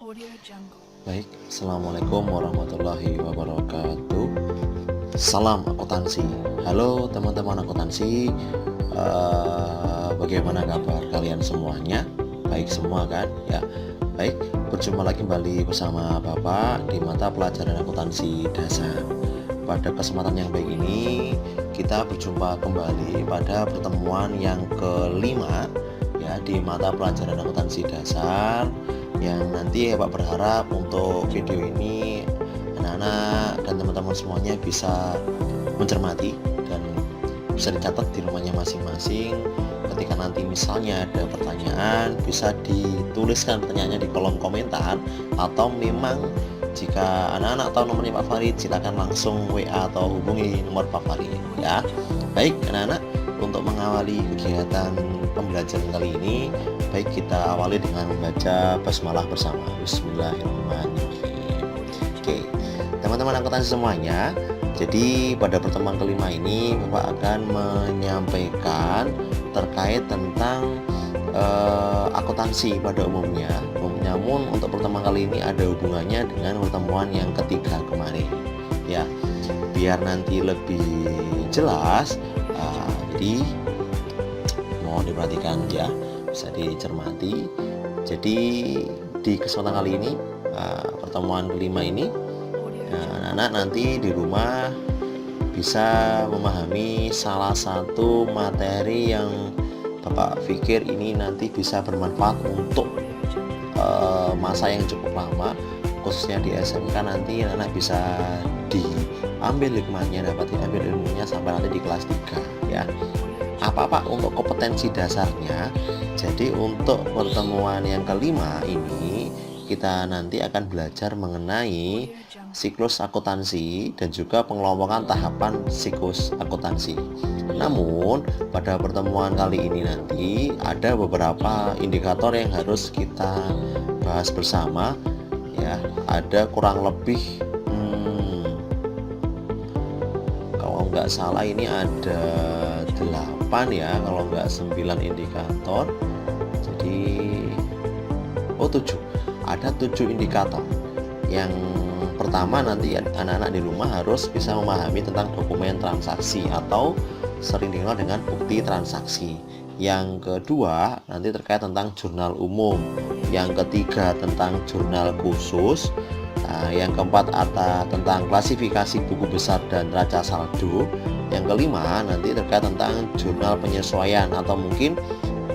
Audio Jungle. Baik, Assalamualaikum warahmatullahi wabarakatuh. Salam akuntansi. Halo teman-teman akuntansi. Bagaimana kabar kalian semuanya? Baik semua kan? Ya, baik. Berjumpa lagi kembali bersama Bapak di mata pelajaran akuntansi dasar. Pada kesempatan yang baik ini, kita berjumpa kembali pada pertemuan yang kelima ya di mata pelajaran akuntansi dasar, yang nanti Pak berharap untuk video ini anak-anak dan teman-teman semuanya bisa mencermati dan bisa dicatat di rumahnya masing-masing. Ketika nanti misalnya ada pertanyaan, bisa dituliskan pertanyaannya di kolom komentar, atau memang jika anak-anak tahu nomornya Pak Farid, silakan langsung WA atau hubungi nomor Pak Farid ya. Baik anak-anak, untuk mengawali kegiatan pembelajaran kali ini, baik kita awali dengan membaca basmalah bersama. Bismillahirrahmanirrahim. Oke, teman-teman akuntansi semuanya, jadi pada pertemuan kelima ini Bapak akan menyampaikan terkait tentang akuntansi pada umumnya. Namun untuk pertemuan kali ini ada hubungannya dengan pertemuan yang ketiga kemarin ya, biar nanti lebih jelas. Jadi mohon diperhatikan ya, bisa dicermati. Jadi di kesempatan kali ini, pertemuan kelima ini, anak-anak nanti di rumah bisa memahami salah satu materi yang Bapak pikir ini nanti bisa bermanfaat untuk masa yang cukup lama, khususnya di SMK. Nanti anak-anak bisa diambil hikmahnya, dapat diambil ilmunya sampai nanti di kelas 3 ya. Apa-apa untuk kompetensi dasarnya. Jadi untuk pertemuan yang kelima ini, kita nanti akan belajar mengenai siklus akuntansi dan juga pengelompokan tahapan siklus akuntansi. Namun pada pertemuan kali ini nanti ada beberapa indikator yang harus kita bahas bersama ya. Ada kurang lebih kalau nggak salah ini ada 8 ya, kalau nggak 9 indikator. Jadi 7, ada 7 indikator. Yang pertama, nanti anak-anak di rumah harus bisa memahami tentang dokumen transaksi atau sering dikenal dengan bukti transaksi. Yang kedua nanti terkait tentang jurnal umum. Yang ketiga tentang jurnal khusus. Yang keempat ada tentang klasifikasi buku besar dan neraca saldo. Yang kelima nanti terkait tentang jurnal penyesuaian, atau mungkin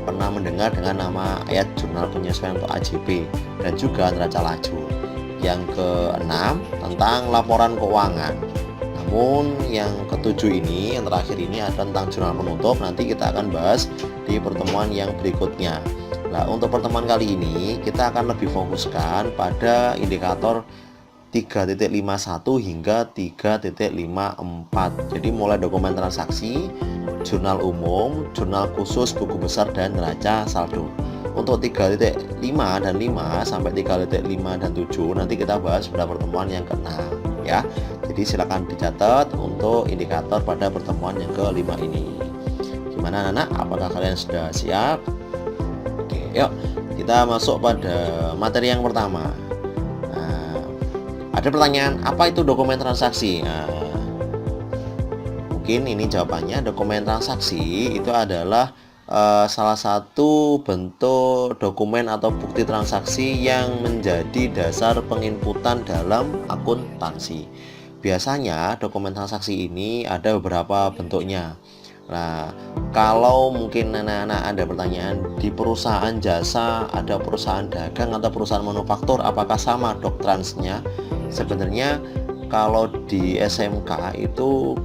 pernah mendengar dengan nama ayat jurnal penyesuaian atau AJP, dan juga neraca laju. Yang keenam tentang laporan keuangan. Namun yang ketujuh ini, yang terakhir ini, ada tentang jurnal penutup. Nanti kita akan bahas di pertemuan yang berikutnya. Nah, untuk pertemuan kali ini kita akan lebih fokuskan pada indikator 3.51 hingga 3.54. Jadi mulai dokumen transaksi, jurnal umum, jurnal khusus, buku besar, dan neraca saldo. Untuk 3.5 dan 5 sampai 3.5 dan 7 nanti kita bahas pada pertemuan yang ke-6 ya. Jadi silakan dicatat untuk indikator pada pertemuan yang ke-5 ini. Gimana anak-anak? Apakah kalian sudah siap? Oke, yuk kita masuk pada materi yang pertama. Ada pertanyaan, apa itu dokumen transaksi? Mungkin ini jawabannya. Dokumen transaksi itu adalah salah satu bentuk dokumen atau bukti transaksi yang menjadi dasar penginputan dalam akuntansi. Biasanya dokumen transaksi ini ada beberapa bentuknya. Nah, kalau mungkin anak-anak ada pertanyaan, di perusahaan jasa, ada perusahaan dagang, atau perusahaan manufaktur, apakah sama doktransnya? Sebenarnya kalau di SMK itu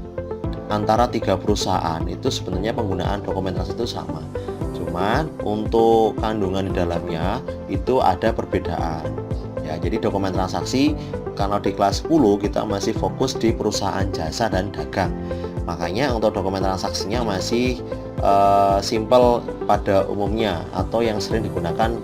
antara 3 perusahaan itu sebenarnya penggunaan dokumen transaksi itu sama. Cuman untuk kandungan di dalamnya itu ada perbedaan. Ya, jadi dokumen transaksi kalau di kelas 10 kita masih fokus di perusahaan jasa dan dagang. Makanya untuk dokumen transaksinya masih simple pada umumnya, atau yang sering digunakan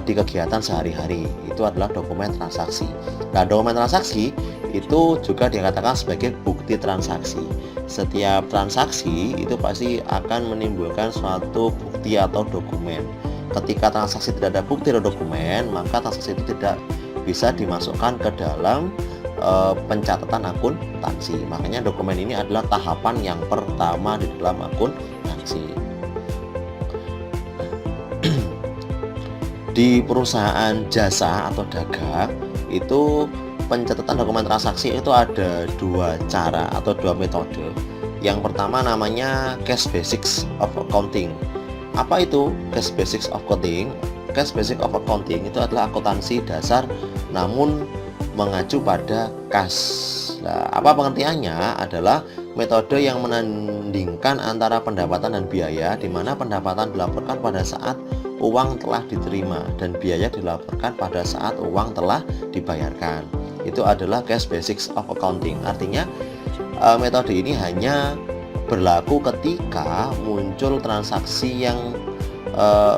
di kegiatan sehari-hari itu adalah dokumen transaksi. Nah, dokumen transaksi itu juga dikatakan sebagai bukti transaksi. Setiap transaksi itu pasti akan menimbulkan suatu bukti atau dokumen. ketika transaksi tidak ada bukti atau dokumen, maka transaksi itu tidak bisa dimasukkan ke dalam pencatatan akuntansi. Makanya dokumen ini adalah tahapan yang pertama di dalam akuntansi. Di perusahaan jasa atau dagang itu pencatatan dokumen transaksi itu ada dua cara atau dua metode. Yang pertama namanya Cash Basics of Accounting. Apa itu Cash Basics of Accounting? Cash Basics of Accounting itu adalah akuntansi dasar namun mengacu pada kas. Nah, apa pengertiannya? Adalah metode yang menandingkan antara pendapatan dan biaya, di mana pendapatan dilaporkan pada saat uang telah diterima dan biaya dilaporkan pada saat uang telah dibayarkan. Itu adalah Cash Basics of Accounting. Artinya metode ini hanya berlaku ketika muncul transaksi yang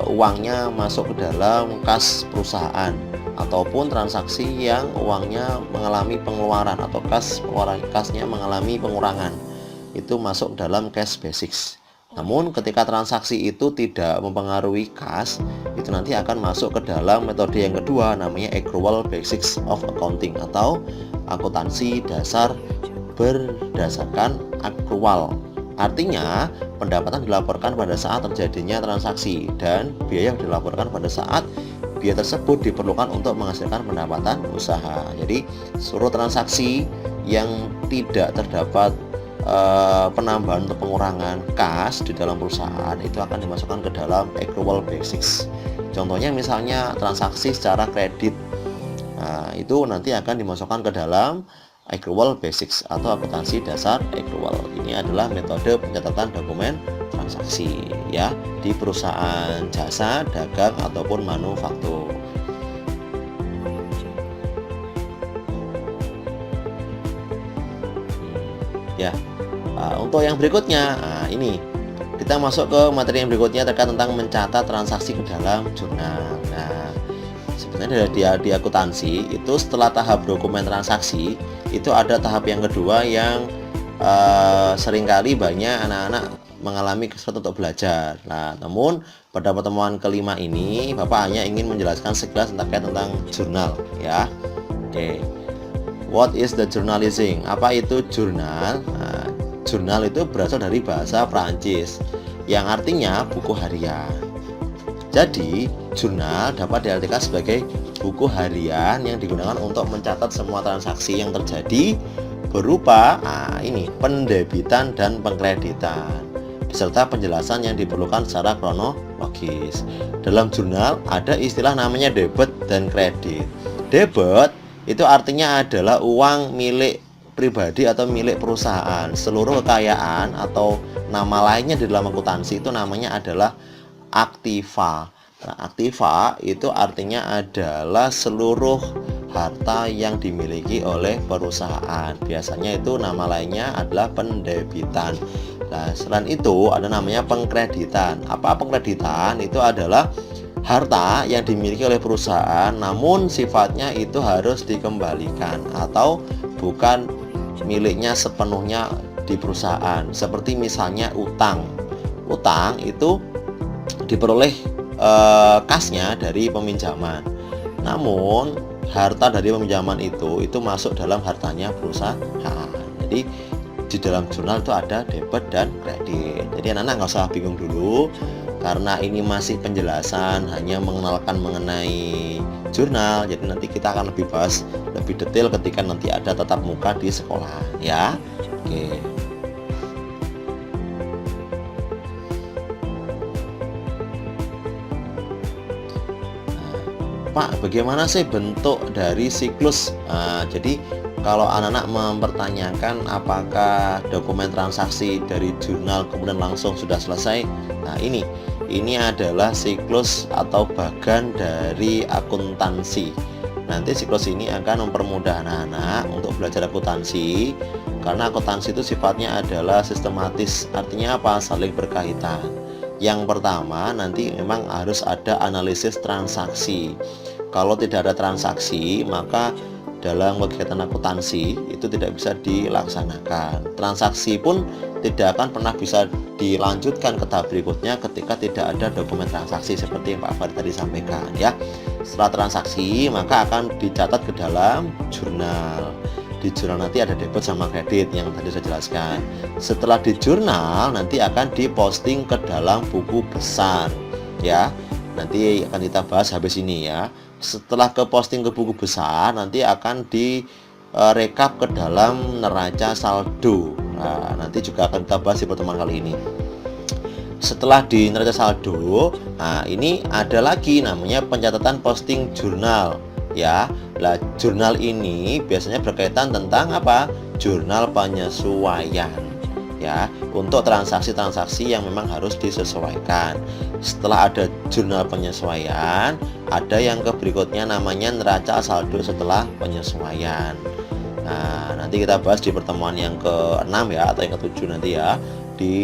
uangnya masuk ke dalam kas perusahaan, ataupun transaksi yang uangnya mengalami pengeluaran atau kasnya mengalami pengurangan. Itu masuk dalam Cash Basics. Namun ketika transaksi itu tidak mempengaruhi kas, itu nanti akan masuk ke dalam metode yang kedua, namanya Accrual Basics of Accounting atau akuntansi dasar berdasarkan accrual. Artinya pendapatan dilaporkan pada saat terjadinya transaksi dan biaya yang dilaporkan pada saat biaya tersebut diperlukan untuk menghasilkan pendapatan usaha. Jadi seluruh transaksi yang tidak terdapat penambahan atau pengurangan kas di dalam perusahaan itu akan dimasukkan ke dalam Accrual Basics. Contohnya misalnya transaksi secara kredit, nah, itu nanti akan dimasukkan ke dalam Accrual Basics atau akuntansi dasar accrual. Ini adalah metode pencatatan dokumen transaksi ya di perusahaan jasa, dagang ataupun manufaktur. Ya. Untuk yang berikutnya, ini kita masuk ke materi yang berikutnya terkait tentang mencatat transaksi ke dalam jurnal. Nah, sebenarnya di akuntansi itu setelah tahap dokumen transaksi itu ada tahap yang kedua yang seringkali banyak anak-anak mengalami kesulitan untuk belajar. Nah, namun pada pertemuan kelima ini Bapak hanya ingin menjelaskan sekilas terkait tentang jurnal ya. Oke. What is the journalizing? Apa itu jurnal? Nah, jurnal itu berasal dari bahasa Prancis yang artinya buku harian. Jadi, jurnal dapat diartikan sebagai buku harian yang digunakan untuk mencatat semua transaksi yang terjadi berupa pendebitan dan pengkreditan beserta penjelasan yang diperlukan secara kronologis. Dalam jurnal ada istilah namanya debit dan kredit. Debit itu artinya adalah uang milik pribadi atau milik perusahaan. Seluruh kekayaan atau nama lainnya di dalam akuntansi itu namanya adalah aktiva. Nah, aktiva itu artinya adalah seluruh harta yang dimiliki oleh perusahaan. Biasanya itu nama lainnya adalah pendebitan. Nah, selain itu ada namanya pengkreditan. Apa pengkreditan? Itu adalah harta yang dimiliki oleh perusahaan namun sifatnya itu harus dikembalikan atau bukan miliknya sepenuhnya di perusahaan. Seperti misalnya utang. Utang itu diperoleh kasnya dari peminjaman. Namun harta dari peminjaman itu masuk dalam hartanya perusahaan. Jadi di dalam jurnal itu ada debit dan kredit. Jadi anak-anak nggak usah bingung dulu, karena ini masih penjelasan hanya mengenalkan mengenai jurnal. Jadi nanti kita akan lebih bahas lebih detail ketika nanti ada tatap muka di sekolah ya. Oke. Pak, bagaimana sih bentuk dari siklus? Jadi kalau anak-anak mempertanyakan apakah dokumen transaksi dari jurnal kemudian langsung sudah selesai, nah ini adalah siklus atau bagian dari akuntansi. Nanti siklus ini akan mempermudah anak-anak untuk belajar akuntansi, karena akuntansi itu sifatnya adalah sistematis. Artinya apa? Saling berkaitan. Yang pertama nanti memang harus ada analisis transaksi. Kalau tidak ada transaksi, maka dalam kegiatan akuntansi itu tidak bisa dilaksanakan. Transaksi pun tidak akan pernah bisa dilanjutkan ke tahap berikutnya ketika tidak ada dokumen transaksi seperti yang Pak Farid tadi sampaikan ya. Setelah transaksi maka akan dicatat ke dalam jurnal. Di jurnal nanti ada debit sama kredit yang tadi saya jelaskan. Setelah di jurnal nanti akan diposting ke dalam buku besar ya. Nanti akan kita bahas habis ini ya. Setelah ke posting ke buku besar nanti akan direkap ke dalam neraca saldo. Nah, nanti juga akan kita bahas di pertemuan kali ini. Setelah di neraca saldo, nah ini ada lagi namanya pencatatan posting jurnal ya. Nah, jurnal ini biasanya berkaitan tentang apa? Jurnal penyesuaian ya, untuk transaksi-transaksi yang memang harus disesuaikan. Setelah ada jurnal penyesuaian, ada yang berikutnya namanya neraca saldo setelah penyesuaian. Nah, nanti kita bahas di pertemuan yang ke-6 ya, atau yang ke-7 nanti ya. Di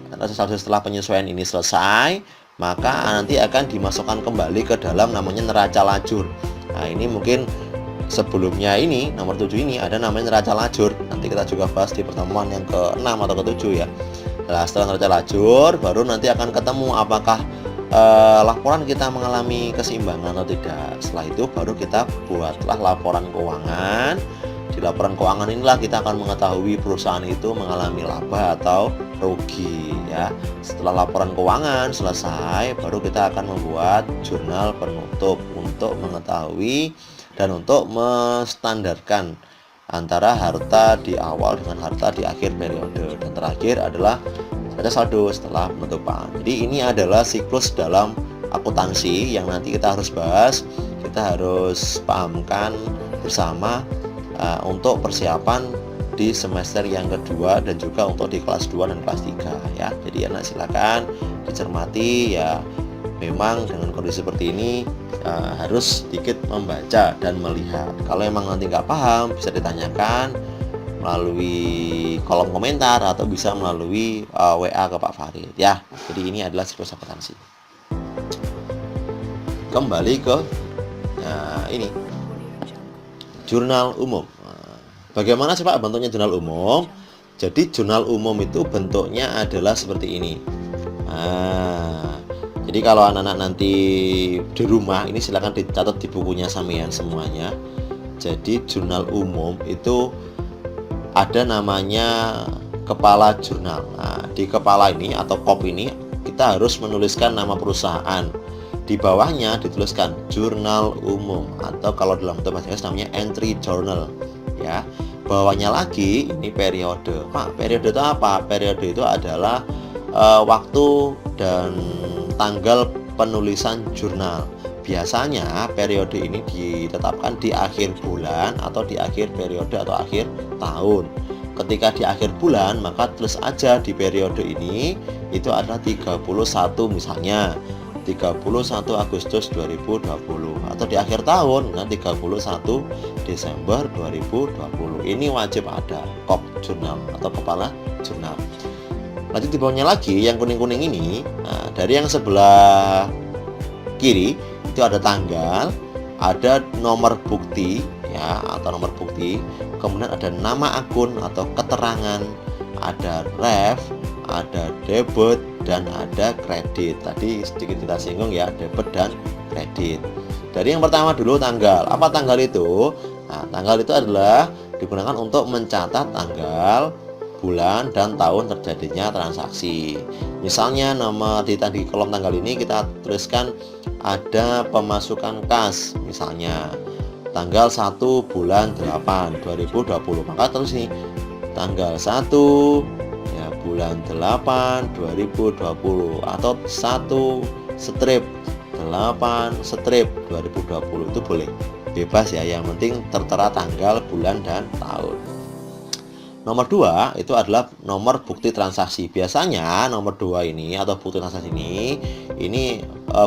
neraca saldo setelah penyesuaian ini selesai, maka nanti akan dimasukkan kembali ke dalam namanya neraca lajur. Nah, ini mungkin sebelumnya ini nomor 7 ini ada namanya neraca lajur. Nanti kita juga bahas di pertemuan yang ke-6 atau ke-7 ya. Nah, setelah neraca lajur baru nanti akan ketemu apakah laporan kita mengalami keseimbangan atau tidak. Setelah itu baru kita buatlah laporan keuangan. Di laporan keuangan inilah kita akan mengetahui perusahaan itu mengalami laba atau rugi ya. Setelah laporan keuangan selesai, baru kita akan membuat jurnal penutup untuk mengetahui dan untuk menstandarkan antara harta di awal dengan harta di akhir periode. Dan terakhir adalah neraca saldo setelah penutupan. Jadi ini adalah siklus dalam akuntansi yang nanti kita harus bahas, kita harus pahamkan bersama untuk persiapan di semester yang kedua dan juga untuk di kelas 2 dan kelas 3 ya. Jadi anak silakan dicermati ya. Memang dengan kondisi seperti ini harus sedikit membaca dan melihat. Kalau memang nanti nggak paham bisa ditanyakan melalui kolom komentar atau bisa melalui WA ke Pak Farid ya. Jadi ini adalah siklus akuntansi. Kembali ke ini jurnal umum. Bagaimana sih Pak bentuknya jurnal umum? Jadi jurnal umum itu bentuknya adalah seperti ini. Jadi kalau anak-anak nanti di rumah ini silahkan dicatat di bukunya sampean semuanya. Jadi jurnal umum itu ada namanya kepala jurnal. Nah, di kepala ini atau kop ini kita harus menuliskan nama perusahaan. Di bawahnya dituliskan jurnal umum atau kalau dalam bentuk bahasa Inggris namanya entry journal ya. Bawahnya lagi ini periode. Pak, periode itu apa? Periode itu adalah waktu dan tanggal penulisan jurnal. Biasanya periode ini ditetapkan di akhir bulan atau di akhir periode atau akhir tahun. Ketika di akhir bulan maka tulis aja di periode ini itu adalah 31 misalnya 31 Agustus 2020 atau di akhir tahun kan 31 Desember 2020. Ini wajib ada kop jurnal atau kepala jurnal. Lanjut di bawahnya lagi yang kuning-kuning ini, nah, dari yang sebelah kiri itu ada tanggal, ada nomor bukti ya atau nomor bukti, kemudian ada nama akun atau keterangan, ada ref, ada debit dan ada kredit. Tadi sedikit kita singgung ya, debit dan kredit. Dari yang pertama dulu tanggal. Apa tanggal itu? Nah, tanggal itu adalah digunakan untuk mencatat tanggal, bulan dan tahun terjadinya transaksi. Misalnya nomor di kolom tanggal ini kita tuliskan ada pemasukan kas, misalnya tanggal 1 bulan 8 2020. Maka terus nih tanggal 1 ya bulan 8 2020 atau 1 strip 8 strip 2020 itu boleh. Bebas ya, yang penting tertera tanggal, bulan dan tahun. Nomor 2 itu adalah nomor bukti transaksi. Biasanya nomor 2 ini atau bukti transaksi ini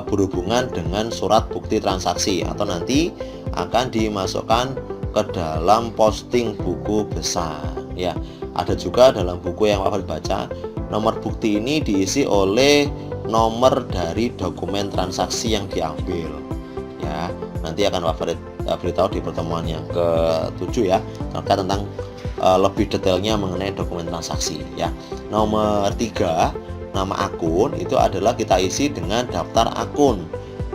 berhubungan dengan surat bukti transaksi atau nanti akan dimasukkan ke dalam posting buku besar ya. Ada juga dalam buku yang Pak Farid baca, nomor bukti ini diisi oleh nomor dari dokumen transaksi yang diambil ya. Nanti akan Pak Farid beritahu di pertemuan yang ke-7 ya, terkait tentang lebih detailnya mengenai dokumen transaksi ya. Nomor 3, nama akun itu adalah kita isi dengan daftar akun.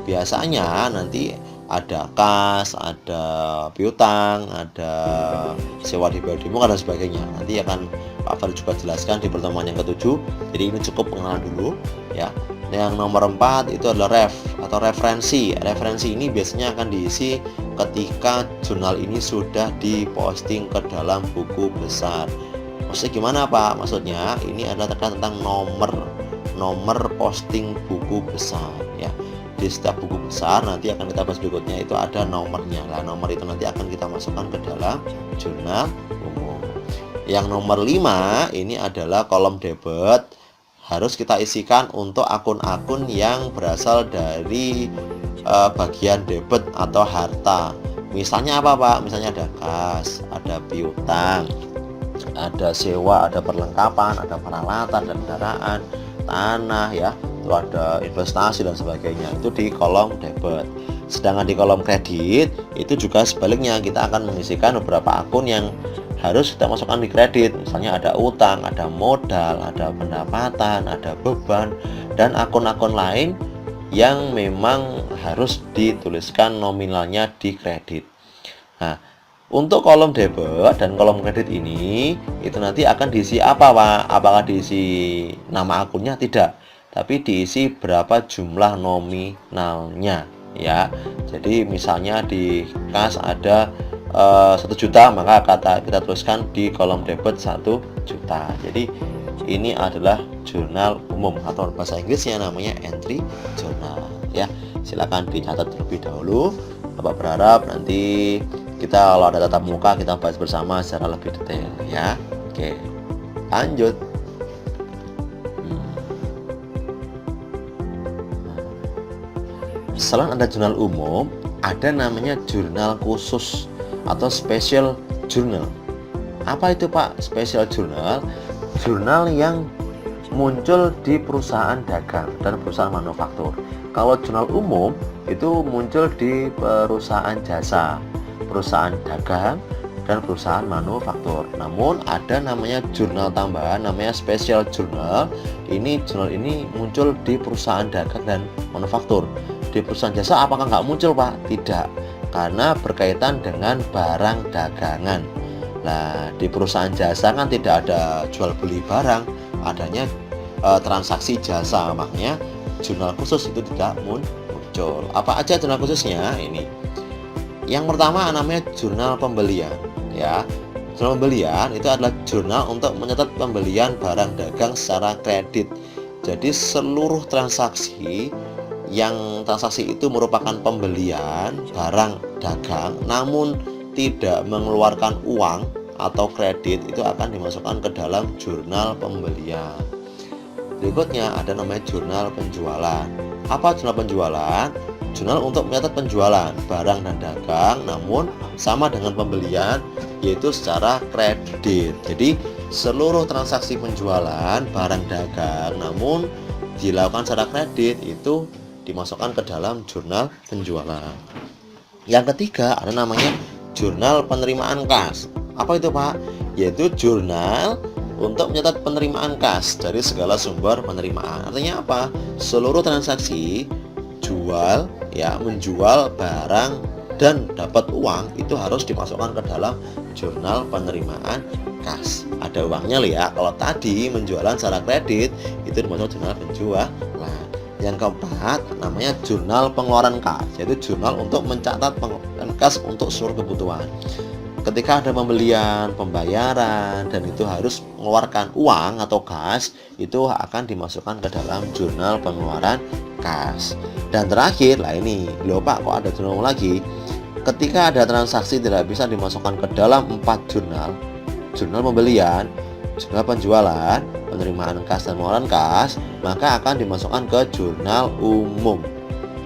Biasanya nanti ada kas, ada piutang, ada sewa di demo dan sebagainya. Nanti akan Pak Farid juga jelaskan di pertemuan yang ke-7. Jadi ini cukup pengenalan dulu ya. Yang nomor 4 itu adalah referensi. Referensi ini biasanya akan diisi ketika jurnal ini sudah diposting ke dalam buku besar. Maksudnya gimana Pak? Maksudnya ini adalah terkait tentang nomor posting buku besar ya. Di setiap buku besar nanti akan kita bahas berikutnya itu ada nomornya. Nah, nomor itu nanti akan kita masukkan ke dalam jurnal umum. Yang nomor 5 ini adalah kolom debit. Harus kita isikan untuk akun-akun yang berasal dari bagian debit atau harta. Misalnya apa Pak? Misalnya ada kas, ada piutang, ada sewa, ada perlengkapan, ada peralatan dan kendaraan, tanah ya, itu ada investasi dan sebagainya, itu di kolom debit. Sedangkan di kolom kredit itu juga sebaliknya, kita akan mengisikan beberapa akun yang harus kita masukkan di kredit. Misalnya ada utang, ada modal, ada pendapatan, ada beban, dan akun-akun lain yang memang harus dituliskan nominalnya di kredit. Nah, untuk kolom debit dan kolom kredit ini itu nanti akan diisi apa Pak? Apakah diisi nama akunnya? Tidak, tapi diisi berapa jumlah nominalnya ya. Jadi misalnya di kas ada 1 juta, maka kita tuliskan di kolom debit 1 juta. Jadi ini adalah jurnal umum atau bahasa Inggrisnya namanya entry journal ya. Silakan dicatat terlebih dahulu. Bapak berharap nanti kita kalau ada tatap muka kita bahas bersama secara lebih detail ya. Oke, lanjut. Selain ada jurnal umum, ada namanya jurnal khusus atau special journal. Apa itu Pak special journal? Jurnal yang muncul di perusahaan dagang dan perusahaan manufaktur. Kalau jurnal umum itu muncul di perusahaan jasa, perusahaan dagang, dan perusahaan manufaktur. Namun ada namanya jurnal tambahan namanya special journal. Jurnal ini muncul di perusahaan dagang dan manufaktur. Di perusahaan jasa apakah nggak muncul Pak? Tidak, karena berkaitan dengan barang dagangan. Nah, di perusahaan jasa kan tidak ada jual beli barang, adanya transaksi jasa, makanya jurnal khusus itu tidak muncul. Apa aja jurnal khususnya? Ini yang pertama namanya jurnal pembelian ya. Jurnal pembelian itu adalah jurnal untuk mencatat pembelian barang dagang secara kredit. Jadi seluruh transaksi itu merupakan pembelian barang dagang namun tidak mengeluarkan uang atau kredit, itu akan dimasukkan ke dalam jurnal pembelian. Berikutnya ada namanya jurnal penjualan. Apa jurnal penjualan? Jurnal untuk mencatat penjualan barang dan dagang namun sama dengan pembelian, yaitu secara kredit. Jadi seluruh transaksi penjualan barang dagang namun dilakukan secara kredit itu dimasukkan ke dalam jurnal penjualan. Yang ketiga ada namanya jurnal penerimaan kas. Apa itu Pak? Yaitu jurnal untuk mencatat penerimaan kas dari segala sumber penerimaan. Artinya apa? Seluruh transaksi jual ya, menjual barang dan dapat uang itu harus dimasukkan ke dalam jurnal penerimaan kas. Ada uangnya loh ya. Kalau tadi menjualan secara kredit itu dimasukkan jurnal penjualan. Yang keempat namanya jurnal pengeluaran kas, yaitu jurnal untuk mencatat pengeluaran kas untuk seluruh kebutuhan. Ketika ada pembelian, pembayaran, dan itu harus mengeluarkan uang atau kas, itu akan dimasukkan ke dalam jurnal pengeluaran kas. Dan terakhir, ini loh Pak, kok ada jurnal lagi? Ketika ada transaksi tidak bisa dimasukkan ke dalam 4 jurnal, jurnal pembelian, jurnal penjualan, penerimaan kas dan pengeluaran kas, maka akan dimasukkan ke jurnal umum.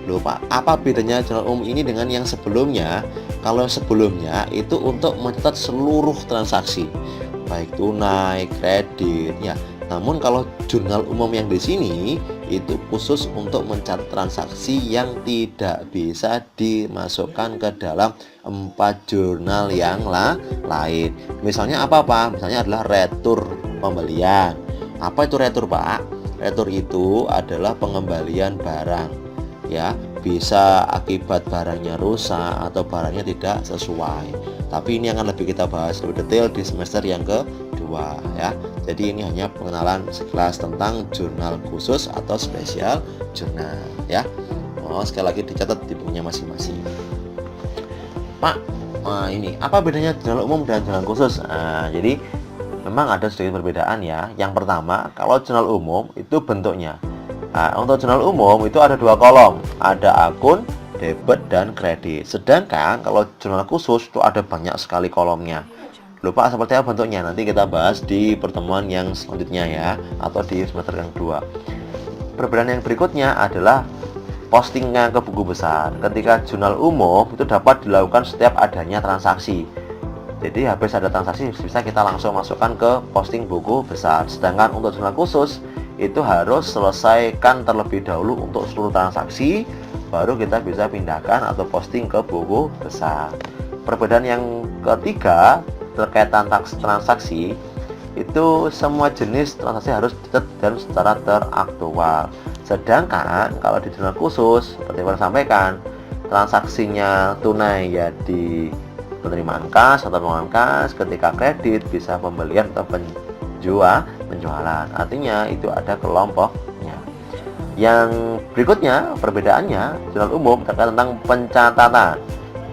Loh Pak, apa bedanya jurnal umum ini dengan yang sebelumnya? Kalau sebelumnya itu untuk mencatat seluruh transaksi, baik tunai, kredit, ya. Namun kalau jurnal umum yang di sini itu khusus untuk mencatat transaksi yang tidak bisa dimasukkan ke dalam 4 jurnal yang lain. Misalnya apa? Misalnya adalah retur pembelian. Apa itu retur, Pak? Retur itu adalah pengembalian barang, ya, bisa akibat barangnya rusak atau barangnya tidak sesuai. Tapi ini akan lebih kita bahas lebih detail di semester yang kedua, ya. Jadi ini hanya pengenalan sekelas tentang jurnal khusus atau spesial jurnal, ya. Sekali lagi dicatat di bukunya masing-masing. Pak, ini apa bedanya jurnal umum dan jurnal khusus? Jadi memang ada sedikit perbedaan, ya. Yang pertama, kalau jurnal umum itu bentuknya. Untuk jurnal umum itu ada 2 kolom, ada akun, debit, dan kredit. Sedangkan kalau jurnal khusus itu ada banyak sekali kolomnya. Lupa seperti apa bentuknya, nanti kita bahas di pertemuan yang selanjutnya, ya, atau di semester yang kedua. Perbedaan yang berikutnya adalah postingnya ke buku besar. Ketika jurnal umum itu dapat dilakukan setiap adanya transaksi. Jadi habis ada transaksi bisa kita langsung masukkan ke posting buku besar. Sedangkan untuk jurnal khusus itu harus selesaikan terlebih dahulu untuk seluruh transaksi, baru kita bisa pindahkan atau posting ke buku besar. Perbedaan yang ketiga terkait transaksi itu semua jenis transaksi harus dicatat dan secara teraktual. Sedangkan kalau di jurnal khusus seperti yang saya sampaikan, transaksinya tunai ya di penerimaan kas atau pengeluaran kas, ketika kredit bisa pembelian atau penjualan. Artinya itu ada kelompoknya. Yang berikutnya perbedaannya, jurnal umum terkait tentang pencatatan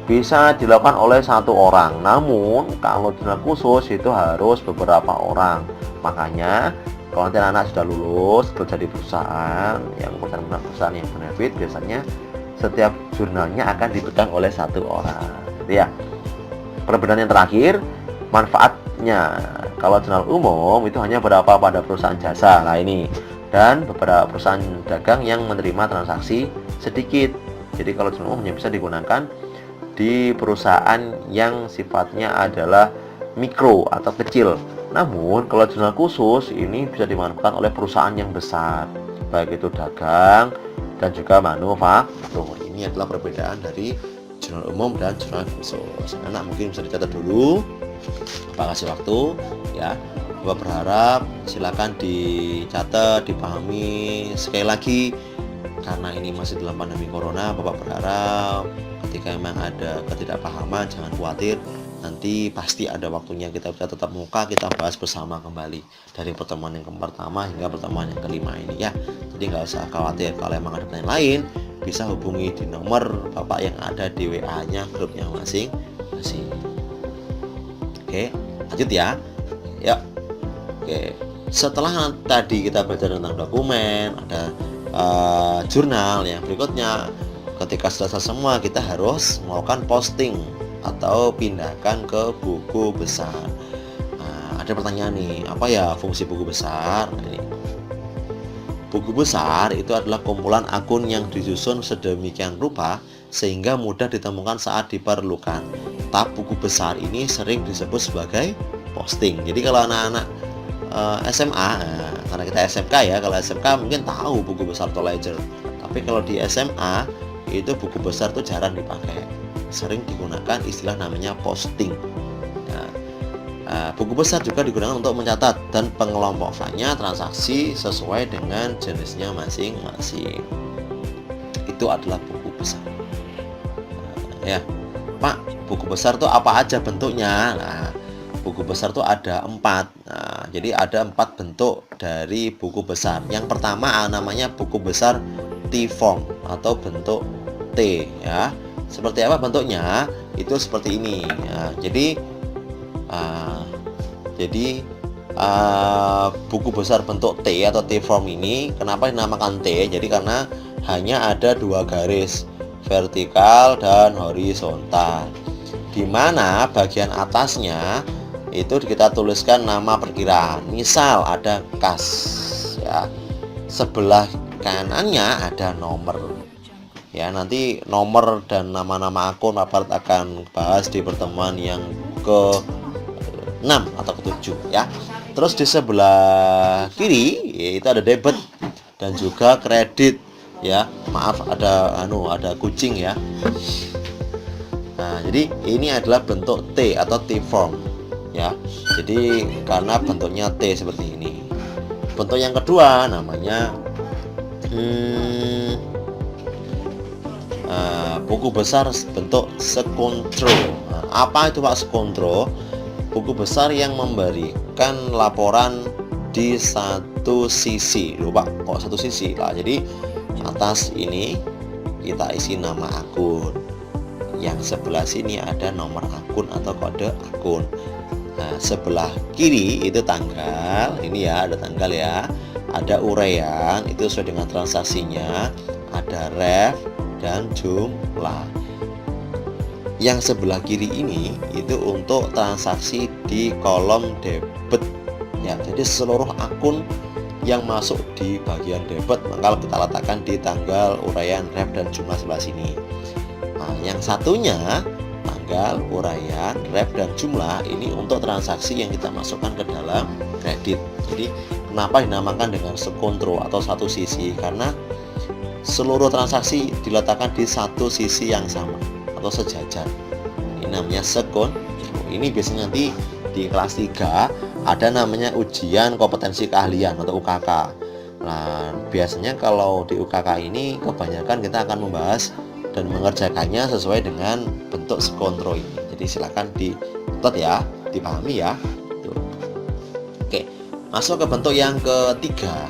bisa dilakukan oleh 1 orang. Namun kalau jurnal khusus itu harus beberapa orang. Makanya kalau nanti anak sudah lulus kerja di perusahaan yang benefit, biasanya setiap jurnalnya akan dipegang oleh 1 orang. Jadi ya, perbedaan yang terakhir, manfaatnya. Kalau jurnal umum itu hanya berapa pada perusahaan jasa, ini, dan beberapa perusahaan dagang yang menerima transaksi sedikit. Jadi kalau jurnal umum hanya bisa digunakan di perusahaan yang sifatnya adalah mikro atau kecil. Namun kalau jurnal khusus ini bisa dimanfaatkan oleh perusahaan yang besar, baik itu dagang dan juga manufaktur. Ini adalah perbedaan dari jurnal umum dan jurnal khusus. Anak mungkin bisa dicatat dulu, Bapak kasih waktu, ya. Bapak berharap silakan dicatat, dipahami. Sekali lagi, karena ini masih dalam pandemi corona, Bapak berharap ketika memang ada ketidakpahaman jangan khawatir, nanti pasti ada waktunya kita bisa tetap muka, kita bahas bersama kembali dari pertemuan yang pertama hingga pertemuan yang kelima ini, ya. Jadi nggak usah khawatir. Kalau memang ada pertanyaan lain, bisa hubungi di nomor Bapak yang ada di WA-nya grupnya masing-masing. Oke, lanjut ya. Ya. Oke. Setelah tadi kita belajar tentang dokumen, ada jurnal, yang berikutnya ketika sudah selesai semua kita harus melakukan posting atau pindahkan ke buku besar. Ada pertanyaan nih, apa ya fungsi buku besar? Ini. Buku besar itu adalah kumpulan akun yang disusun sedemikian rupa sehingga mudah ditemukan saat diperlukan. Tab buku besar ini sering disebut sebagai posting. Jadi kalau anak-anak SMA, karena kita SMK ya, kalau SMK mungkin tahu buku besar atau ledger. Tapi kalau di SMA itu buku besar itu jarang dipakai. Sering digunakan istilah namanya posting. Buku besar juga digunakan untuk mencatat dan pengelompokannya transaksi sesuai dengan jenisnya masing-masing. Itu adalah buku besar. Ya, Pak, buku besar itu apa aja bentuknya? Buku besar itu ada 4. Jadi ada 4 bentuk dari buku besar. Yang pertama namanya buku besar T-form atau bentuk T, ya. Seperti apa bentuknya? Itu seperti ini. Jadi buku besar bentuk T atau T-form ini kenapa dinamakan T? Jadi karena hanya ada 2 garis, vertikal dan horizontal, di mana bagian atasnya itu kita tuliskan nama perkiraan. Misal ada kas, ya. Sebelah kanannya ada nomor. Ya, nanti nomor dan nama-nama akun Bapak akan bahas di pertemuan yang ke-6 atau ke-7, ya. Terus di sebelah kiri itu ada debit. dan juga kredit ya. Maaf ada kucing ya. Nah, jadi ini adalah bentuk T atau T form ya. Jadi karena bentuknya T seperti ini. Bentuk yang kedua namanya buku besar bentuk sekontro. Nah, apa itu Pak sekontro? Buku besar yang memberikan laporan di satu sisi. Loh Pak, kok satu sisi lah? Jadi atas ini kita isi nama akun, yang sebelah sini ada nomor akun atau kode akun. Nah, sebelah kiri itu tanggal, ini ya ada tanggal ya, ada uraian itu sesuai dengan transaksinya, ada ref dan jumlah. Yang sebelah kiri ini itu untuk transaksi di kolom debit ya. Jadi seluruh akun yang masuk di bagian debit maka kita letakkan di tanggal, uraian, ref dan jumlah sebelah sini. Nah, yang satunya tanggal, uraian, ref dan jumlah ini untuk transaksi yang kita masukkan ke dalam kredit. Jadi kenapa dinamakan dengan sekontro atau satu sisi? Karena seluruh transaksi diletakkan di satu sisi yang sama atau sejajar. Ini namanya sekontro. Ini biasanya nanti di kelas 3 ada namanya ujian kompetensi keahlian atau UKK. Nah, biasanya kalau di UKK ini kebanyakan kita akan membahas dan mengerjakannya sesuai dengan bentuk sekontro ini. Jadi silakan dicatat ya, dipahami ya. Tuh. Oke, masuk ke bentuk yang ketiga.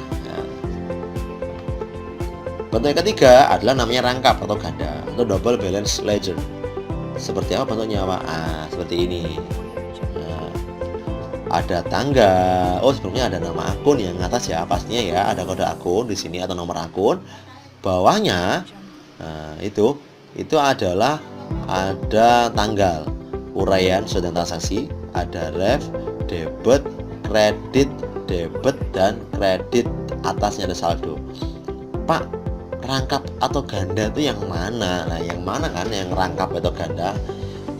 Bentuk yang ketiga adalah namanya rangkap atau ganda atau double balance ledger. Seperti apa bentuknya Pak? Seperti ini. Nah, ada tanggal. Oh, sebelumnya ada nama akun yang atas ya, pastinya ya ada kode akun di sini atau nomor akun. Bawahnya itu adalah ada tanggal, uraian sudah transaksi, ada ref, debit, kredit, debit dan kredit, atasnya ada saldo. Pak, rangkap atau ganda itu yang mana? Nah, yang mana kan yang rangkap atau ganda?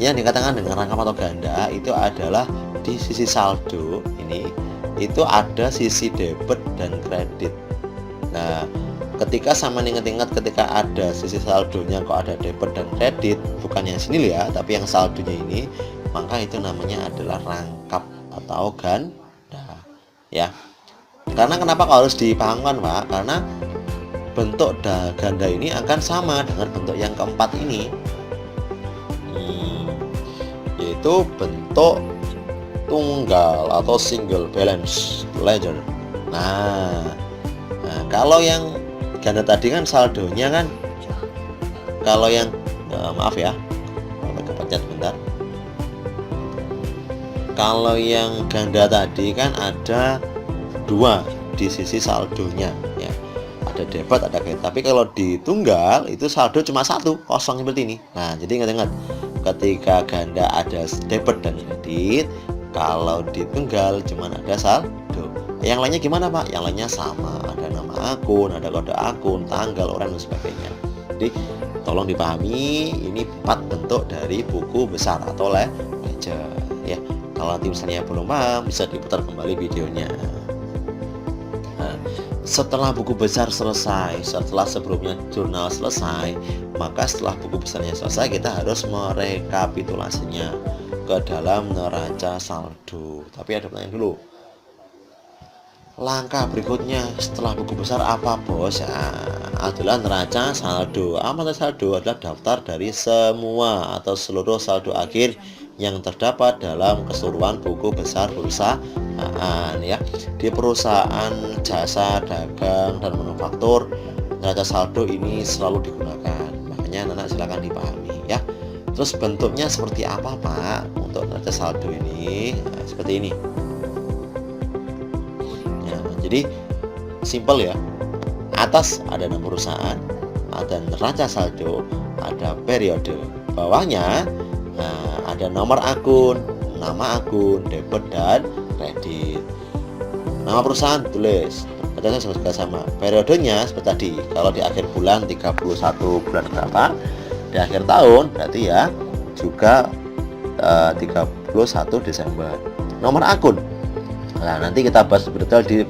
Yang dikatakan dengan rangkap atau ganda itu adalah di sisi saldo ini itu ada sisi debit dan kredit. Nah, ketika sama ingat-ingat ketika ada sisi saldonya kok ada debit dan kredit, bukan yang sini ya, tapi yang saldonya ini, maka itu namanya adalah rangkap atau ganda ya. Karena kenapa harus dipahamkan Pak? Karena bentuk ganda ini akan sama dengan bentuk yang keempat ini, yaitu bentuk tunggal atau single balance ledger. Nah, kalau yang ganda tadi kan saldonya kan, kalau yang maaf ya, kepencet bentar. Kalau yang ganda tadi kan ada dua di sisi saldonya ya, ada debit ada kredit. Tapi kalau di tunggal itu saldo cuma satu, kosong seperti ini. Nah, jadi ingat-ingat ketika ganda ada debit dan kredit, kalau di tunggal cuma ada saldo. Yang lainnya gimana Pak? Yang lainnya sama, ada nama akun, ada kode akun, tanggal, uraian dan sebagainya. Jadi tolong dipahami, ini 4 bentuk dari buku besar atau ledger ya. Kalau nanti misalnya belum paham, bisa diputar kembali videonya. Setelah buku besar selesai, setelah sebelumnya jurnal selesai, maka setelah buku besarnya selesai kita harus merekapitulasinya ke dalam neraca saldo. Tapi ada pertanyaan dulu, langkah berikutnya setelah buku besar apa bos? Adalah neraca saldo. Apa saldo? Adalah daftar dari semua atau seluruh saldo akhir yang terdapat dalam keseluruhan buku besar perusahaan ya. Di perusahaan jasa, dagang dan manufaktur, neraca saldo ini selalu digunakan. Makanya anak silakan dipahami ya. Terus bentuknya seperti apa Pak untuk neraca saldo ini? Nah, seperti ini. Ya, jadi simple ya. Atas ada nama perusahaan, ada neraca saldo, ada periode. Bawahnya ada nomor akun, nama akun, debit dan kredit. Nama perusahaan tulis, bacanya sama. Periodenya seperti tadi, kalau di akhir bulan 31 bulan berapa, di akhir tahun berarti ya juga 31 Desember. Nomor akun, nah nanti kita bahas lebih detail di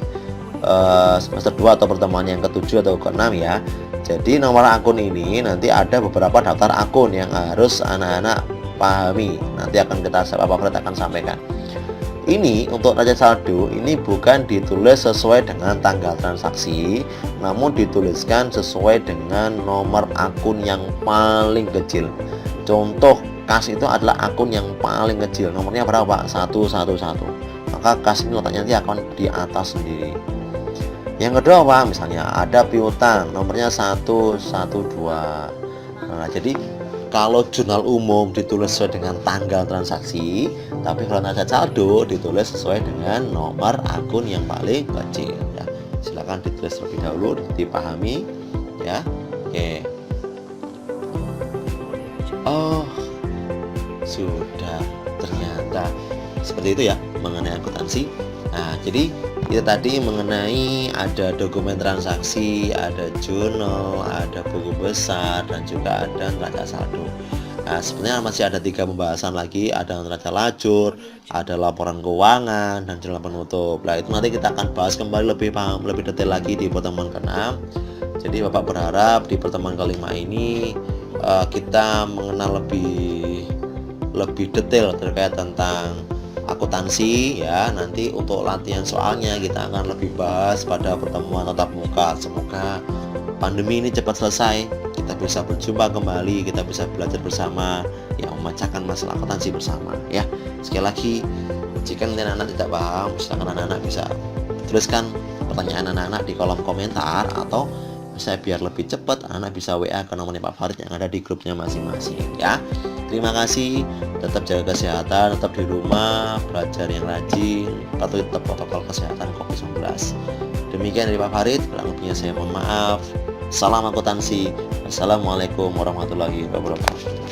semester 2 atau pertemuan yang ke-7 atau ke-6 ya. Jadi nomor akun ini nanti ada beberapa daftar akun yang harus anak-anak pahami. Nanti akan Bapak Fred akan sampaikan. Ini untuk neraca saldo ini bukan ditulis sesuai dengan tanggal transaksi, namun dituliskan sesuai dengan nomor akun yang paling kecil. Contoh kas itu adalah akun yang paling kecil, nomornya berapa? 111. Maka kas ini letaknya nanti akan di atas sendiri. Yang kedua apa? Misalnya ada piutang, nomornya 112. Nah, jadi kalau jurnal umum ditulis sesuai dengan tanggal transaksi, tapi kalau neraca saldo ditulis sesuai dengan nomor akun yang paling kecil ya. Silakan ditulis terlebih dahulu, dipahami ya. Oke. Oh, sudah, ternyata seperti itu ya mengenai akuntansi. Nah, jadi itu tadi mengenai ada dokumen transaksi, ada jurnal, ada buku besar, dan juga ada neraca saldo. Nah, sebenarnya masih ada 3 pembahasan lagi, ada neraca lajur, ada laporan keuangan, dan jurnal penutup. Nah, itu nanti kita akan bahas kembali lebih detail lagi di pertemuan ke-6. Jadi Bapak berharap di pertemuan ke-5 ini kita mengenal lebih detail terkait tentang akuntansi ya. Nanti untuk latihan soalnya kita akan lebih bahas pada pertemuan tatap muka. Semoga pandemi ini cepat selesai, kita bisa berjumpa kembali, kita bisa belajar bersama ya, memecahkan masalah akuntansi bersama ya. Sekali lagi, jika nanti anak-anak tidak paham, silakan anak-anak bisa tuliskan pertanyaan anak-anak di kolom komentar, atau saya biar lebih cepat anak bisa WA ke nomornya Pak Farid yang ada di grupnya masing-masing ya. Terima kasih, tetap jaga kesehatan, tetap di rumah, belajar yang rajin, patuhi tetap protokol kesehatan COVID-19. Demikian dari Pak Farid, kurang lebihnya saya mohon maaf. Salam akuntansi. Assalamualaikum warahmatullahi wabarakatuh.